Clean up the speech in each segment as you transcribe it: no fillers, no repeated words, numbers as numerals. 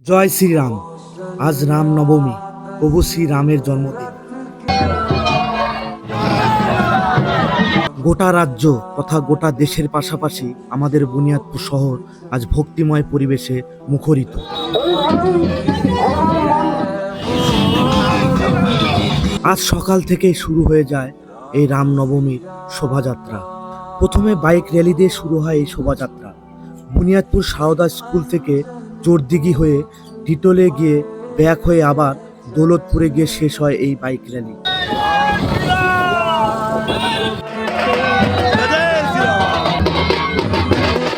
জয় শ্রীরাম। আজ রাম নবমী, প্রভু শ্রীরামের জন্মদিন। গোটা রাজ্য তথা গোটা দেশের পাশাপাশি আমাদের বুনিয়াদপুর শহর আজ ভক্তিময় পরিবেশে মুখরিত। আজ সকাল থেকেই শুরু হয়ে যায় এই রামনবমীর শোভাযাত্রা। প্রথমে বাইক র্যালি দিয়ে শুরু হয় এই শোভাযাত্রা। বুনিয়াদপুর সারদা স্কুল থেকে চোরদিঘি হয়ে টিটোলে গিয়ে ব্যাক হয়ে আবার দৌলতপুরে গিয়ে শেষ হয় এই বাইক র্যালি।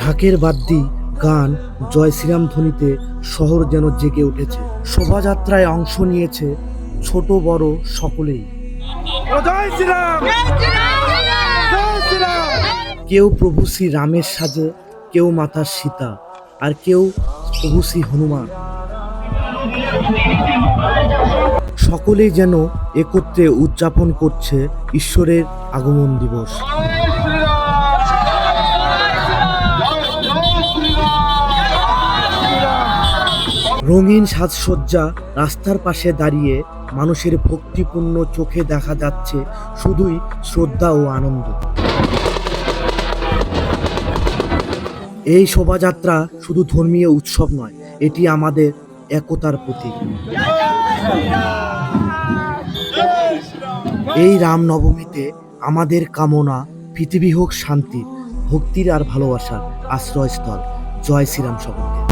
ঢাকের বাদ্যি, গান, জয় শ্রীরাম ধ্বনিতে শহর যেন জেগে উঠেছে। শোভাযাত্রায় অংশ নিয়েছে ছোট বড় সকলেই। কেউ প্রভু শ্রী রামের সাজে, কেউ মাতা সীতা, আর কেউ প্রভু শ্রী হনুমান। সকলেই যেন একত্রে উদযাপন করছে ঈশ্বরের আগমন দিবস। রঙিন সাজসজ্জা, রাস্তার পাশে দাঁড়িয়ে মানুষের ভক্তিপূর্ণ চোখে দেখা যাচ্ছে শুধুই শ্রদ্ধা ও আনন্দ। এই শোভাযাত্রা শুধু ধর্মীয় উৎসব নয়, এটি আমাদের একতার প্রতীক। এই রামনবমীতে আমাদের কামনা পৃথিবী হোক শান্তির, ভক্তির আর ভালোবাসার আশ্রয়স্থল। জয় শ্রীরাম সকলকে।